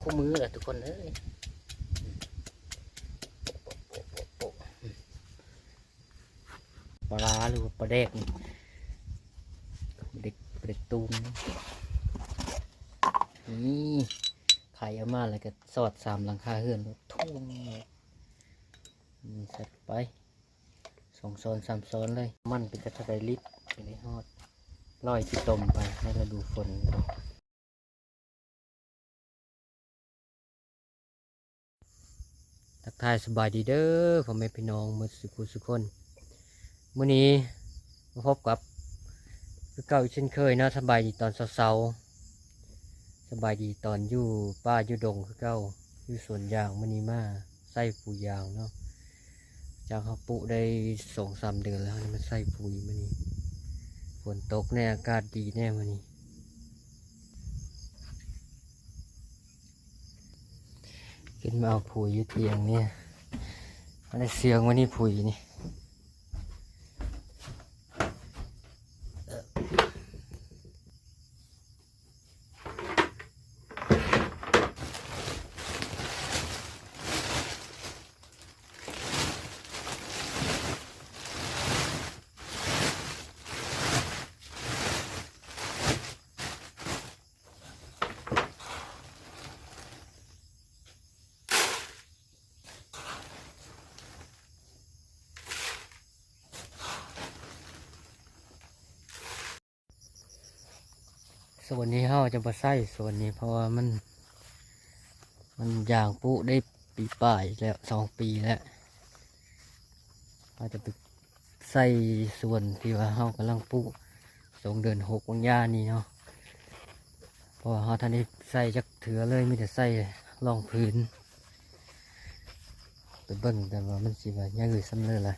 คู่มือแหละทุกคนเอ้ยปลาหรือปลาแดกเด็กเด็กตูมนี่ไข่เอามาแล้วก็สอดสามหลังคาเฮือนทุ่งใส่ไป2 โซน 3 โซนเลยมันเป็นกระไดลิตรอยู่ในฮอดลอยที่ต้มไปในฤดูฝนทักทายสบายดีเด้อพ่อแม่พี่น้องมื้อสุขคนมื้อนี้มาพบกับคือเก่าเช่นเคยนะสบายดีตอนเช้าสบายดีตอนอยู่ป่าอยู่ดงคือเก่าอยู่สวนยางมื้อนี้มาใส่ปุ๋ยยางเนาะจากเขาปลูกได้2-3 เดือนแล้วมันใส่ปุ๋ยมื้อนี้ฝนตกแน่อากาศดีแน่มื้อนี้ขึ้นมาเอาปุ๋ยอยู่เตียงเนี่ยอะไรเสียงวันนี้ปุ๋ยนี่ส่วนนี้เขาจะมาใส่ส่วนนี้เพราะว่ามันยางปุได้ปีป่ายแล้ว2 ปีแล้วเราจะไปใส่ส่วนที่ว่าเขากำลังปุ2 เดือน 6วันยานี่เนาะเพราะเขาท่านได้ใส่จักเถือเลยมีแต่ใส่รองพื้นไปเบิ่งแต่ว่ามันสิว่าย่างอื่นซ้ำเลยล่ะ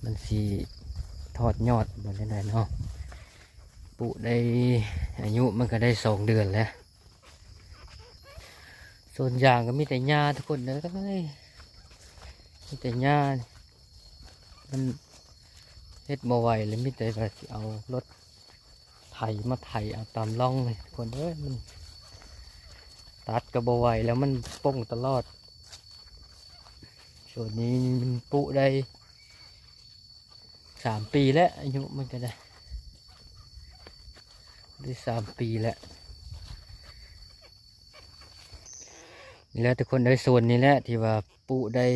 มันสิทอดยอดบนได้เนาะปุได้อายุมันก็ได้2 เดือนแล้วส่วนยางก็มีแต่หญ้าทุกคนเลยมีแต่หญ้ามันเฮ็ดบ่ไหวเลยมีแต่ว่าสิเอารถไถมาไถเอาตามร่องเลยทุกคนมันตัดก็บ่ไหวแล้วมันป่งตลอดส่วนนี้มันปุได้3 ปีแล้วอายุมันก็ได้3 ปีแล้วนี่แหละทุกคนได้ส่วนนี้แหละที่ว่าปุได้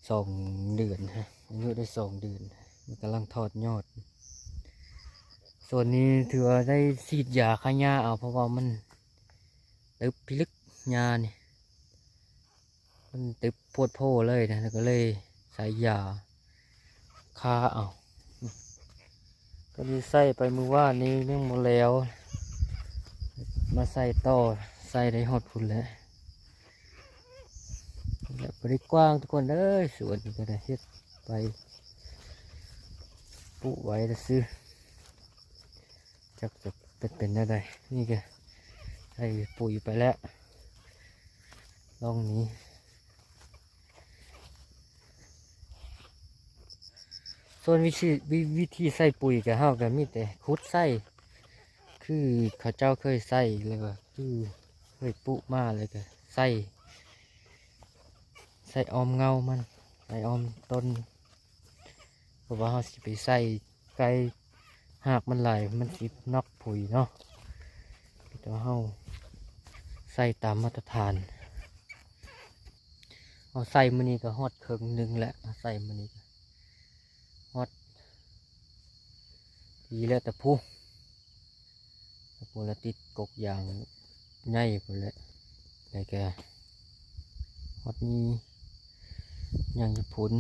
2 เดือนฮะอายุได้2 เดือนมันกำลังทอดยอดส่วนนี้ถือว่าได้ฉีดยาฆ่าหญ้าเอาเพราะว่ามันตึบพิลึกหญ้านี่มันตึบโพดโพเลยนะแล้วก็เลยใส่ยาฆ่าเอาก็มีใส่ไปมือว่านี้เรื่องหมดแล้วมาใส่ต่อใส่ได้หดพุ่นแล้วแบบบริกว้างทุกคนเลยสวนก็ได้เฮ็ดไปปลูกไว้แล้วซื้อจักจะเป็นอะไรนี่ก็ใส่ปุ๋ยไปแล้วลองนี้ส่วนวิธีใส่ปุ๋ยกับเฮากันมีแต่คุดใส่คือเขาเจ้าเคยใส่เลยว่าคือเคยปลูกมาเลยก็ใส่ออมเงามันใส่ออมต้นเพราะว่าเฮาสิไปใส่ไก่หากมันไหลมันสินอกปุ๋ยเนาะแต่เฮาใส่ตามมาตรฐานเอาใส่มื้อนี้ก็ฮอดครึ่งหนึงแหละใส่มื้อนี้ฮอดดีแล้วแต่ผู้ละติดกกยางใหญ่พุ่นแหละแต่แกฮอดนี้ยังจะผุน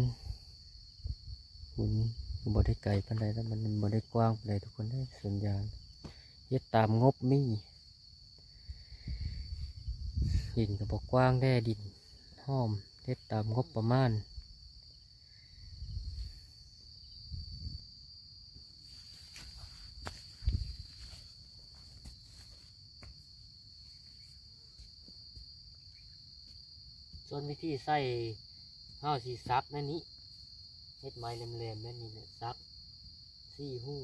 บ่ได้ไกลปานใดแล้วมันบ่ได้กว้างปานใดทุกคนได้ส่วนยางเฮ็ดตามงบมีดินก็บ่กว้างแน่ดินห้อมเฮ็ดตามงบประมาณส่วนวิธีใส่เฮาสิซักนั่นนี้เฮ็ดไม้แหลมๆนั่นนี่เนี่ยซัก4 หู้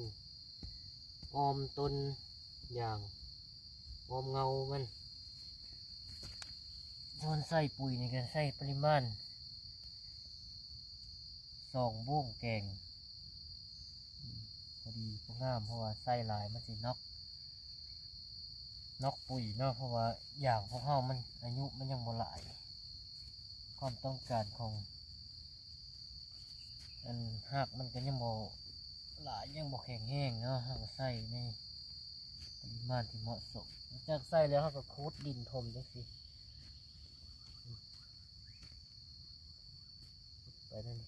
ออมต้นอย่างออมเงามัน ส่วนใส่ปุ๋ยนี่ก็ใส่ปริมาณ2บ้วงแกงพอดีพองามเพราะว่าใส่หลายมันสิน็อกปุ๋ยเนาะเพราะว่าอย่างพวกเฮามันอายุมันยังบ่หลายความต้องการของอันหักมันก็ยังบ่หลายยังบ่แข็งแห้งเนาะเฮาก็ใส่ในปริมาณที่เหมาะสมจากใส่แล้วเฮาก็คูดดินถมจังซี่ไปนั่น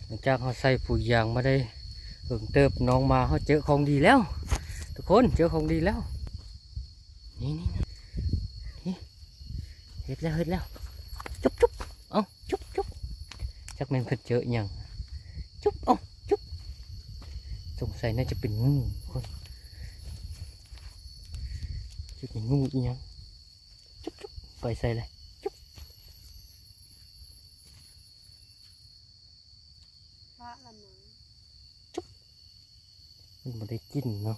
หลังจากเขาใส่ปุ๋ยยางมาได้เพิ่งเติบน้องมาเขาเจอของดีแล้วทุกคนเจอของดีแล้วนี่เห็ดแล้วจุ๊บเอาจุ๊บจักแม่นเพิ่นเจออย่างจุ๊บเอาจุ๊บสงสัยน่าจะเป็นงูคนจะเป็นงูอีหยังจุ๊บไปใส่เลยมันไม่ได้กินเนาะ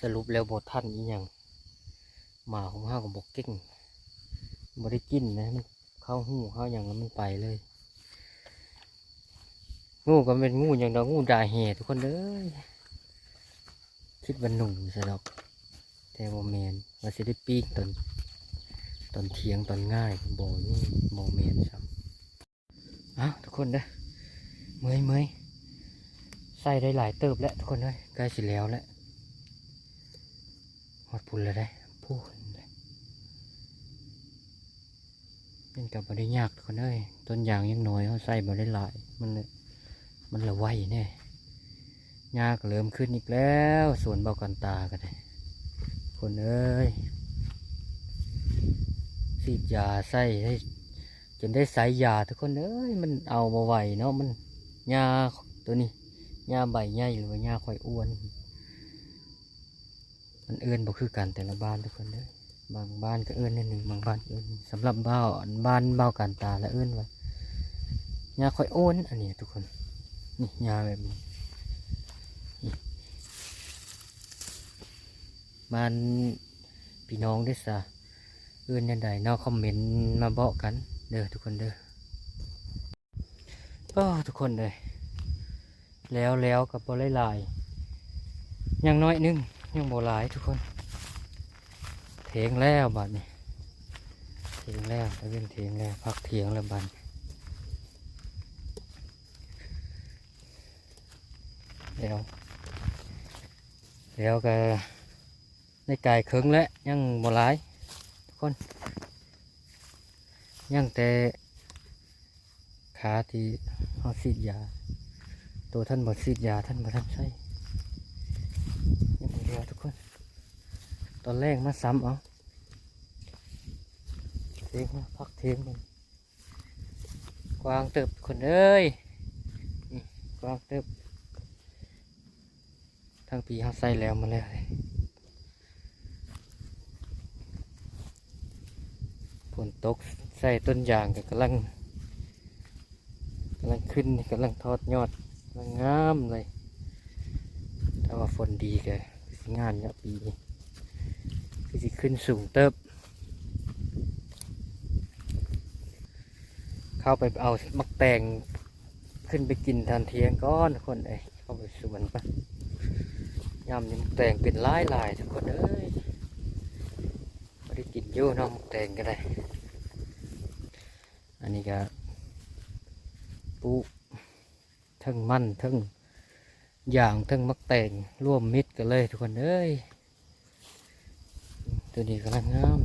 สรุปแล้วบทท่านอีหยังหมาของห้ากับบกเก่งไม่ได้กินนะมันเข้าหูเข้าอย่างแล้วมันไปเลยงูก็เป็นงูอย่างเรางูด่าแห่ทุกคนเลยคิดว่าหนุ่มซะดอกแต่โมเมนว่าสิได้ปีกตอนเทียงตอนง่ายบ่นี่โมเมนซ้ำอ้าวทุกคนเด้อเมื่อยใส่ได้หลายเติบแล้วทุกคนเลยใกล้สิแล้วแหละหอดพุ่นเลยได้พูนเลยนี่กับบ่ได้ยากทุกคนเลยต้นยางยังน้อยเขาใส่บ่ได้หลายมันละไวแน่ยากเริ่มขึ้นอีกแล้วส่วนเบากันตากันเลยคนเอ้ยสีดยาใส่ให้จนได้สายยาทุกคนเอ้ยมันเอามาไหวเนาะมันยาตัวนี้ยาใบใหญ่หรือว่ายาข่อยอ้วนมันเอื้อนบ่คือกันแต่ละบ้านทุกคนเด้อบางบ้านก็เอื้อนนิดหนึ่งบางบ้านเอื้อนสำหรับบ้านเบากันตาและเอื้อนว่ายาข่อยอ้วนอันนี้ทุกคนนี่ยาแบบนี้บ้านพี่น้องได้ซะเอื้อนยันใดนอกคอมเมนต์มาบอกกันเด้อทุกคนเด้อก็ทุกคนเลยแล้วกับบ่หลายอย่างน้อยนึงยังบ่หลายทุกคนเถียงแล้วบัดนี้เถียงแล้วตะเวนเถียงแล้วพักเถียงแล้วบัดแล้วก็ในกายเคืองแล้วยังบ่หลายทุกคนยังแต่ขาที่เขาฉีดยาตัวท่านบ่ฉีดยาท่านบ่ทำใช่ยังบ่เดียวทุกคนตอนแรกมาซ้ำเอาเทงมาพักเทงมัน กว้างเติบคนเอ้ยนี่กว้างเติบทั้งปีเขาใส่แล้วมาแล้วฝนตกใส่ต้นยางก็กำลังขึ้นกำลังทอดยอดกำลังงามเลยถ้าว่าฝนดีก็งานเนี่ยปีนี้คือสิขึ้นสูงเติบเข้าไปเอามักแตงขึ้นไปกินทานเที่ยงก้อนทุกคนเอ้ยเข้าไปสวนปะยำนี่มักแตงเป็นลายทุกคนเอ้ยไม่ได้กินอยู่น้องมักแตงก็ได้อันนี้ก็ปลูกทั้งมันทั้งอย่างทั้งมักแตงร่วมมิตรกันเลยทุกคนเอ้ยตัวนี้กำลังงาม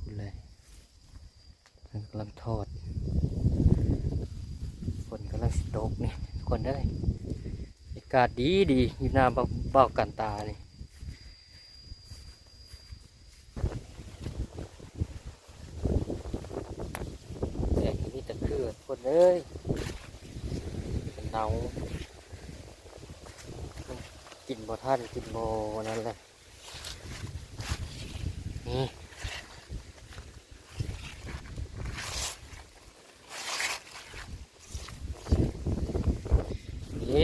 คุณเลยกำลังทอดฝนกำลังสตกนี่ทุกคนเอ้ยอากาศดีอยู่หน้าเบ้ากันตานี่แต่นี่ตะเคือคนเอ้ยเป็นเนากินบ่ท่านกินบ่นั่นแหละนี่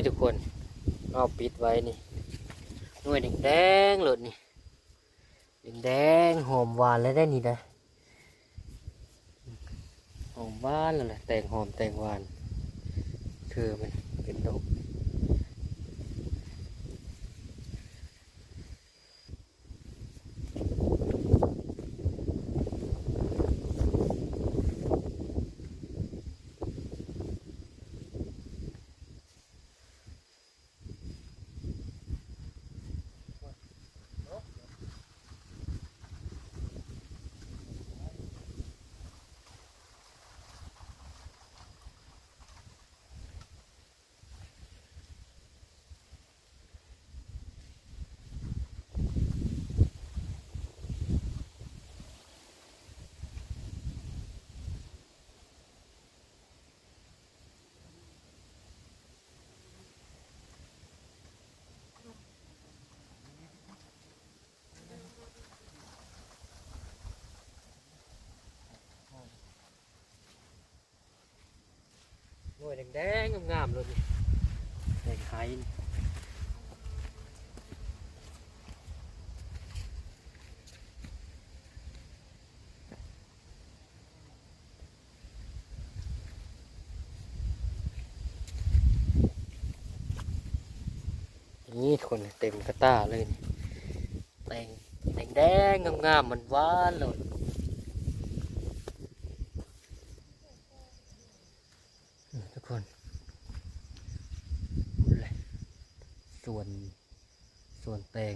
ทุกคนเอาปิดไว้นี่หน่วยแดงๆเลยนี่แดงหอมหวานแล้วได้นี่นะหอมหวานแล้วแหละแตงหอมแตงหวานคือมันเป็นดอกหน่วยแดงๆงามๆเลยนี่แดงไทยนี่ทุกคนเต็มกระต้าเลยนี่แดงงามๆมันหวานเลยทุกคนเลยส่วนแตง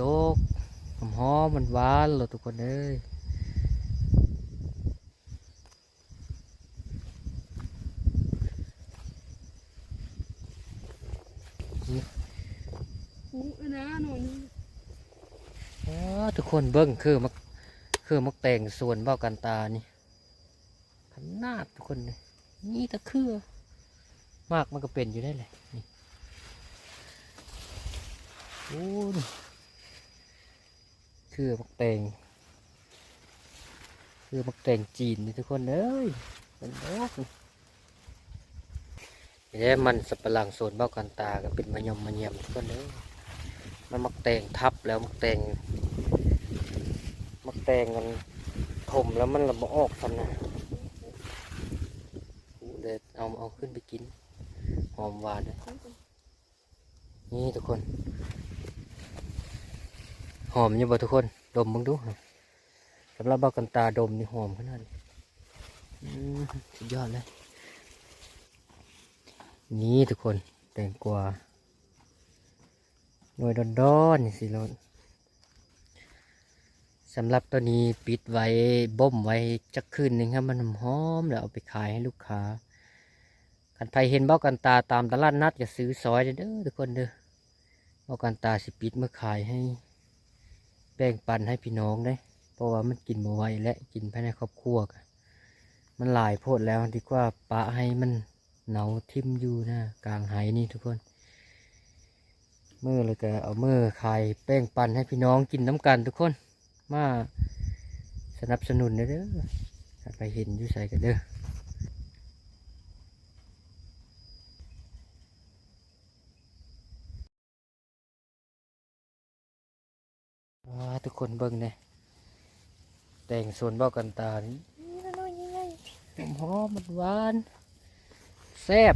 ดกหอมมันหวานเลยทุกคนเอ้ยทุกคนเบิ้งคือมักแตงส่วนเบ้ากันตานี่ขนาดทุกคนเลยนี่ตะคือมากมันก็เป็นอยู่ได้เลยนี่โอ้คือมักแตงจีนนี่ทุกคนเอ้ยเป็นดอกนี่มันสับปะหลังส่วนเบ้ากันตาก็เป็นมะยมมะเยี่ยมทุกคนเอ้ยมันมักแตงทับแล้วมักแตงกันถมแล้วมันระเบออกกันนะเดี๋ยวเอาขึ้นไปกินหอมหวานเลยนี่ทุกคนหอมอยู่บ่ทุกคนดมมึงดูสำหรับเบ้ากันตาดมนี่หอมขนาดนี้สุดยอดเลยนี่ทุกคนแตงกวาหน่วยดอนๆนี่สิรถสำหรับตัวนี้ปิดไว้บ่มไว้จักคืนหนึ่งครับมันหอมแล้วเอาไปขายให้ลูกค้าคันใครเห็นเบ้ากันตาตามตลาดนัดจะซื้อซอยเด้อทุกคนเด้อเบ้ากันตาสิปิดเมื่อขายให้ แบ่งปันให้พี่น้องได้เพราะว่ามันกินบ่ไหวและกินภายในครอบครัวกะมันหลายโพดแล้วดีกว่าปะให้มันเหนาทิ่มอยู่นะกลางไหนี่ทุกคนมือเลยก็เอามือขายแป้งปันให้พี่น้องกินน้ำกันทุกคนมาสนับสนุนเด้อถ้าไปเห็นอยู่ใส่กันเด้อทุกคนเบิ่งเนี่ยแต่งส่วนเบ้ากันตานี่น้อยๆใหญ่ๆหอมมันหวานแซ่บ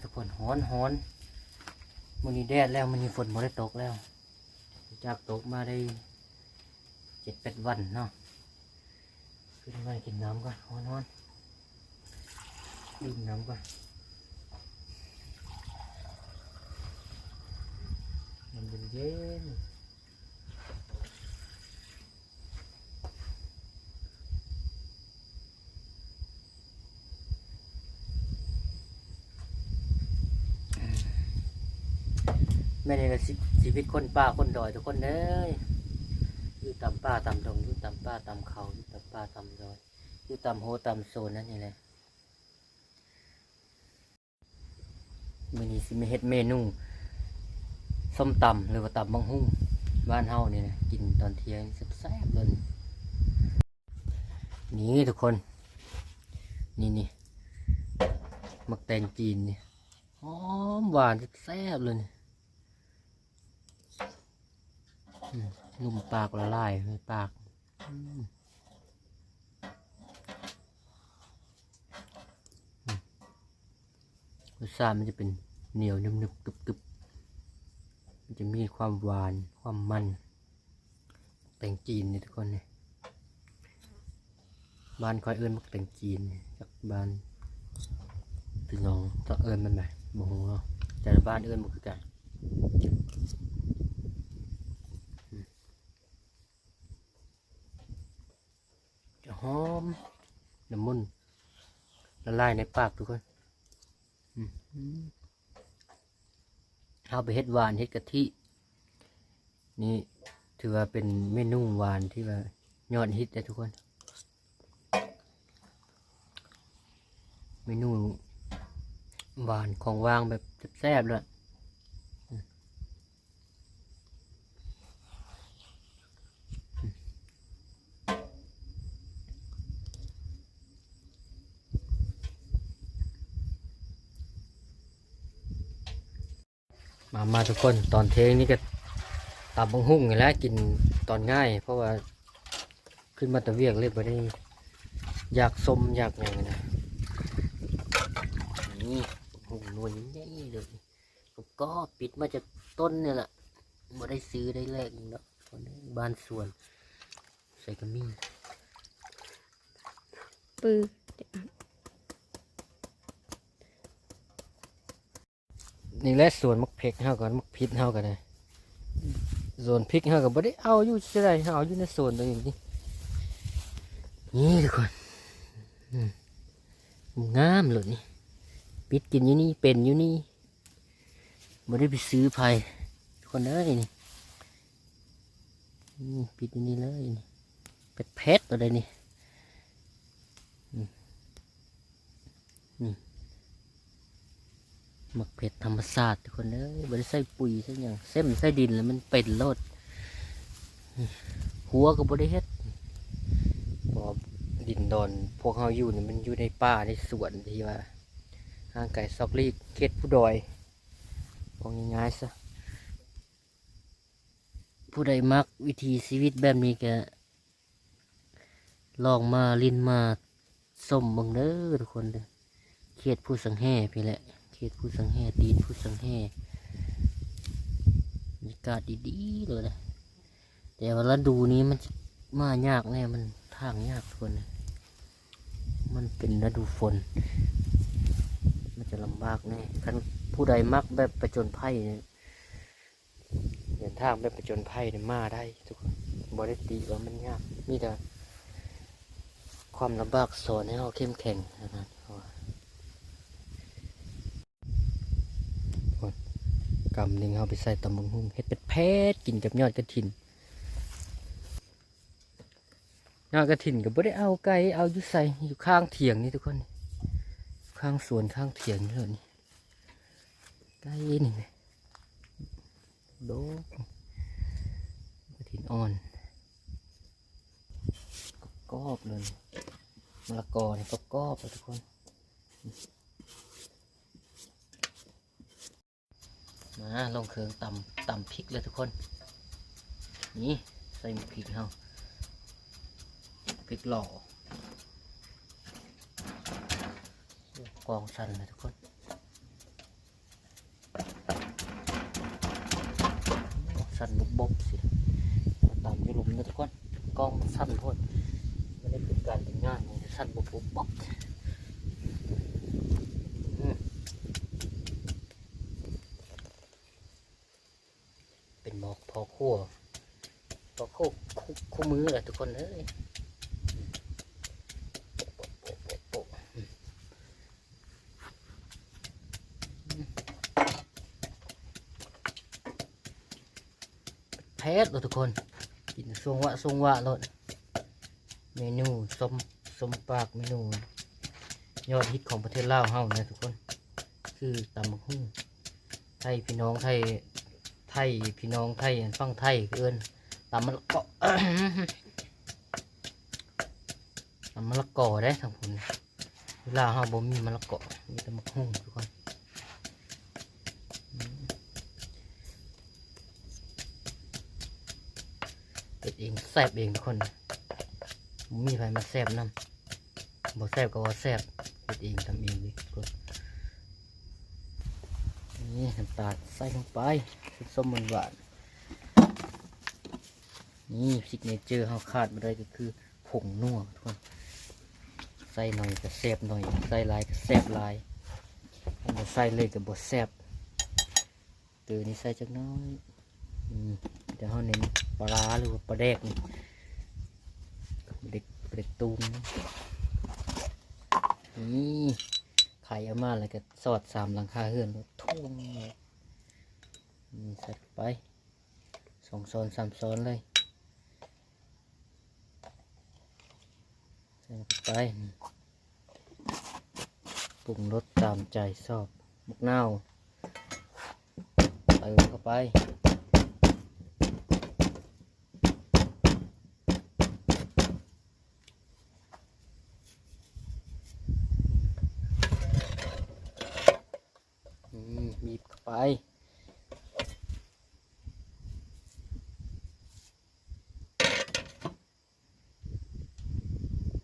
ทุกคนฮ้อนมันนี้แดดแล้วมันนี้ฝนบ่ได้ตกแล้วจากตกมาได้7-8 วันเนาะขึ้นมากินน้ำก่อนฮ้อนดื่มน้ำก่อนมันเย็นไม่ได้ชีวิตคนป่าคนดอยทุกคนเลยอยู่ตามป่าตามดงอยู่ตามป่าตามเขาอยู่ตามป่าตามดอยอยู่ตามโฮตามโซนนั่นนี่แหละมื้อนี้สิมาเฮ็ดเมนูส้มตำหรือว่าตำบังหุ่งบ้านเฮานี่นะกินตอนเที่ยงแซ่บๆเลยนี่ทุกคนนี่มักแตงจีนนี่หอมหวานแซ่บเลยนุ่มปากละลายในปากรสชาติมันจะเป็นเหนียวนุ่มๆกรึบๆมันจะมีความหวานความมันแตงจีนนี่ทุกคนเนี่ยบ้านคอยเอิ้นมักแตงจีนจากบ้านพี่น้องต้องเอิ้นมันแบบโมโหแต่ละบ้านเอิ้นบ่คือกันจะหอมละมุนละลายในปากทุกคนเอาไปเฮ็ดหวานเฮ็ดกะทินี่ถือว่าเป็นเมนูหวานที่ว่ายอดฮิตเลยทุกคนเมนูหวานของว่างแบบแซ่บเลยมาทุกคนตอนเทงนี่ก็ตำบังหุ่งแล้วกินตอนง่ายเพราะว่าขึ้นมาตะเวียกเลยบ่ได้อยากส้มอยากอย่างนะนี่หุ่งนวลใหญ่เลยก็ปิดมาจากต้นเนี่ยแหละบ่ได้ซื้อได้แลกอีกเนาะบ้านสวนใส่กระมิ่งปื้อนี่แหละสวนมักเพกเฮากันมักพิษเฮากันเลยส่วนพริกเฮาก็บ่ได้เอาอยู่ใช่ไหมเอาอยู่ในโซนตัวนี้นี่ทุกคนงามเลยนี่ปิดกินอยู่นี่เป็นอยู่นี่บ่ได้ไปซื้อไผ่คนเอ้ยนี่ปิดอยู่นี่เลยนี่เป็ดเพชรตัวใดนี่หมักเผ็ดธรรมชาติทุกคนเอ้ยบ่ได้ใส่ปุ๋ยใส่หยังเส้นใส่ดินแล้วมันเป็นโลดหัวก็บ่ได้เฮ็ดเพราะดินดอนพวกเฮาอยู่นี่มันอยู่ในป่าในสวนที่ว่าห่างไกลซอกลีเขตผู้ดอยบอกง่ายๆซะผู้ใดมักวิธีชีวิตแบบนี้ก็ลองมาลิ้นมาส้มบังเด้อทุกคนเด้อเขตผู้สังแห่พี่แหละเขตผู้สังแห่ตีนผู้สังแห่บรรยากาศดีๆเลยนะแต่ว่าฤดูนี้มันมายากแน่มันทางยากทุกคนมันเป็นฤดูฝนมันจะลำบากแน่คันผู้ใดมักแบบประจนภัยเนี่ยเดินทางแบบประจนภัยเนี่ยมาได้ทุกคนบ่ได้ตีว่ามันยากมีแต่ความลำบากสอนให้เราเข้มแข็งนะก ำหนึ่งเอาไปใส่ตำบักหุ่งเฮ็ดเป็ดแพทกินกับยอดกระถินยอดกระถินก็บ่ได้เอาไก่เอาอยู่ใส่อยู่ข้างเถียงนี่ทุกคนข้างสวนข้างเถียงนี่เลยนี่ไก่นี่โดกระถินอ่อนกรอบเลยมะละกอนี่กรอบเลยทุกคนมาลงเครื่องตำพริกเลยทุกคนนี่ใส่พริกเอาพริกหล่อกองสั่นเลยทุกคนสั่นบุบสิตำอยู่หลุมนะทุกคนกองสั่นโทษไม่ได้เป็นการเป็นงานสั่นบุบเป็นหมอกพอคั่วคู่มือแหละทุกคนเอ้ยแพทเลยทุกคนกินทรงวะเลยเมนูส้มปากเมนูยอดฮิตของประเทศลาวเฮานะทุกคนคือตำบักหุ่งไทยพี่น้องไทยพี่น้องไทยฟังไทยเกินตำมะละกอ ตำมะละกอได้ทั้งคนเวลาเฮาบ่มีมะละกอมีแต่บักหุ่งทุกคนเป็นเองแซ่บเองทุกคนมีไฟมาแซ่บน้ำบ่แซ่บก็ว่าแซ่บเป็นเองทำเองเลยทุกคนนี่น้ำตาลใส่ลงไปส้มหวานนี่ซิกเนเจอร์เขาขาดมาได้ก็คือผงนัวทุกคนใส่หน่อยก็แซ่บหน่อยใส่ลายก็แซ่บลายถ้าใส่เลยก็บ่แซ่บตัวนี้ใส่จักน้อยเดี๋ยวเขาเน้นปลาหรือว่าปลาแดกนี่เด็กตูมนี่ไข่เอามาแล้วก็สอด3 หลังคาเฮือนทุ่งใส่ไป2 ซ้อน 3 ซ้อนเลยใส่ไปปรุงรสตามใจชอบมะนาวเติมเข้าไปบีบเข้าไป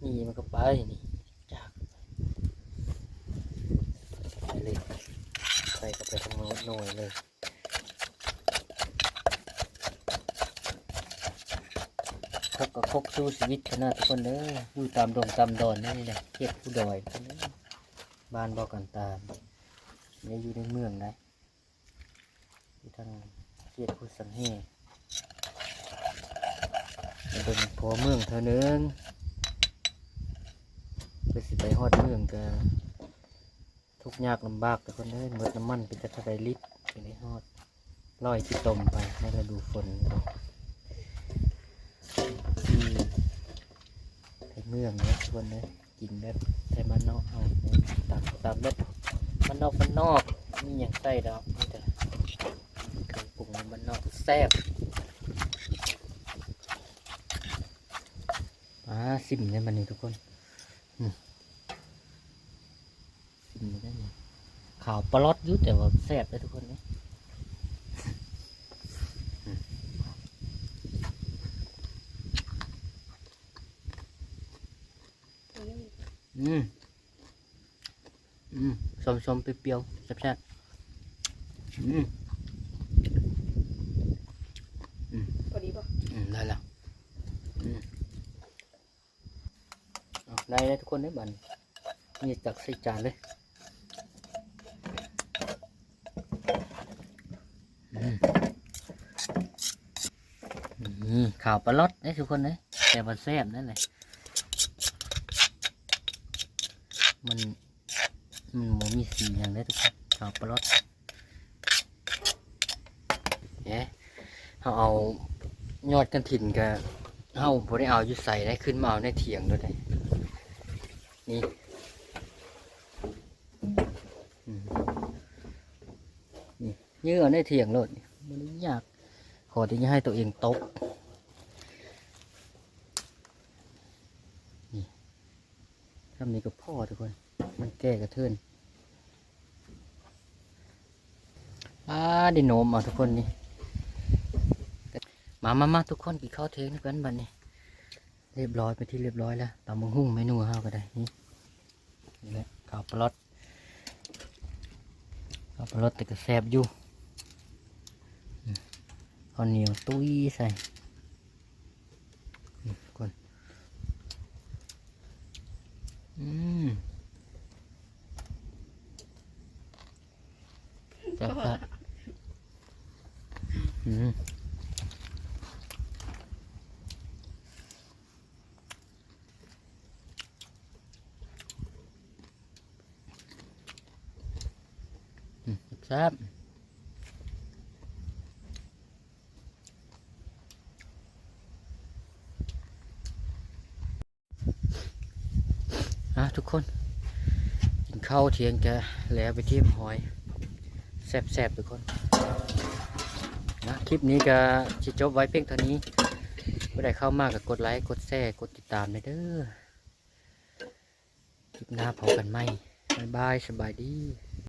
นี่มันก็ไปนี่จากไปเลยใส่เข้าไปทั้งหน่อยเลยคกกับคกสู้ชีวิตขนาดทุกคนเลยอยู่ตามดงตามดอนนี่แหละเทียบผู้ดอยบ้านบอกกันตามนี่อยู่ในเมืองนะอยู่ทางเทียบผู้สังเฮเป็นผัวเมืองเท่านึงไปสิไปฮอดเมืองก็ทุกยากลำบากแต่คนได้หมดน้ำมันเป็นจะทะเลลิตรไปในฮอดลอยที่ตมไปในฤดูฝนที่เมืองเนี่ยทุกคนเนี่ยกินแบบไทยมันนอกเอาตามแบบมันนอกมีอย่างใส่ดอกนี่แต่เครื่องปรุงมันนอกแซ่บซิมเนี่ยมันนี่ทุกคนซิมได้เนี่ยข่าวปลอดยุ่แต่ว่าแซ่บเลยทุกคนเนี่ยชมเปรี้ยวๆแซ่บพอดีป่ะได้แล้วได้ทุกคนได้บันมีตักใส่จานเลยข่าวปลาลดได้ทุกคนเลยแต่มันแซ่บนั่นแหละมันมีสีอย่างได้ทุกคนข่าวปลาลด เนี่ยเขาเอายอดกันถิ่นกับเขาบ่ได้เอาอยู่ใส่ได้ขึ้นมาเอาในเถียงด้วยได้นี่นี่ยื้อเอาในเถียงโลดมันยากขอที่จะให้ตัวเองตกนี่ทำนี้กับพ่อทุกคนมันแก้กระเทือนได้โนมเอาทุกคนนี่มาทุกคนกินข้าวเทงกันบัดนี้เรียบร้อยไปที่เรียบร้อยแล้วตำบักหุ่งเมนูข้าวก็ได้นี่แหละข้าวปลาดแต่ก็แซ่บอยู่ข้าวเหนียวตุ้ยใส่คนจับแซ่บทุกคนกินข้าวเที่ยงจะแล้วไปที่หอยแซ่บๆทุกคนนะคลิปนี้ก็จะจบไว้เพียงเท่านี้ไม่ได้เข้ามากกับกดไลค์กดแชร์กดติดตามเลยเด้อคลิปหน้าพบกันไหมบ๊ายบายสบายดี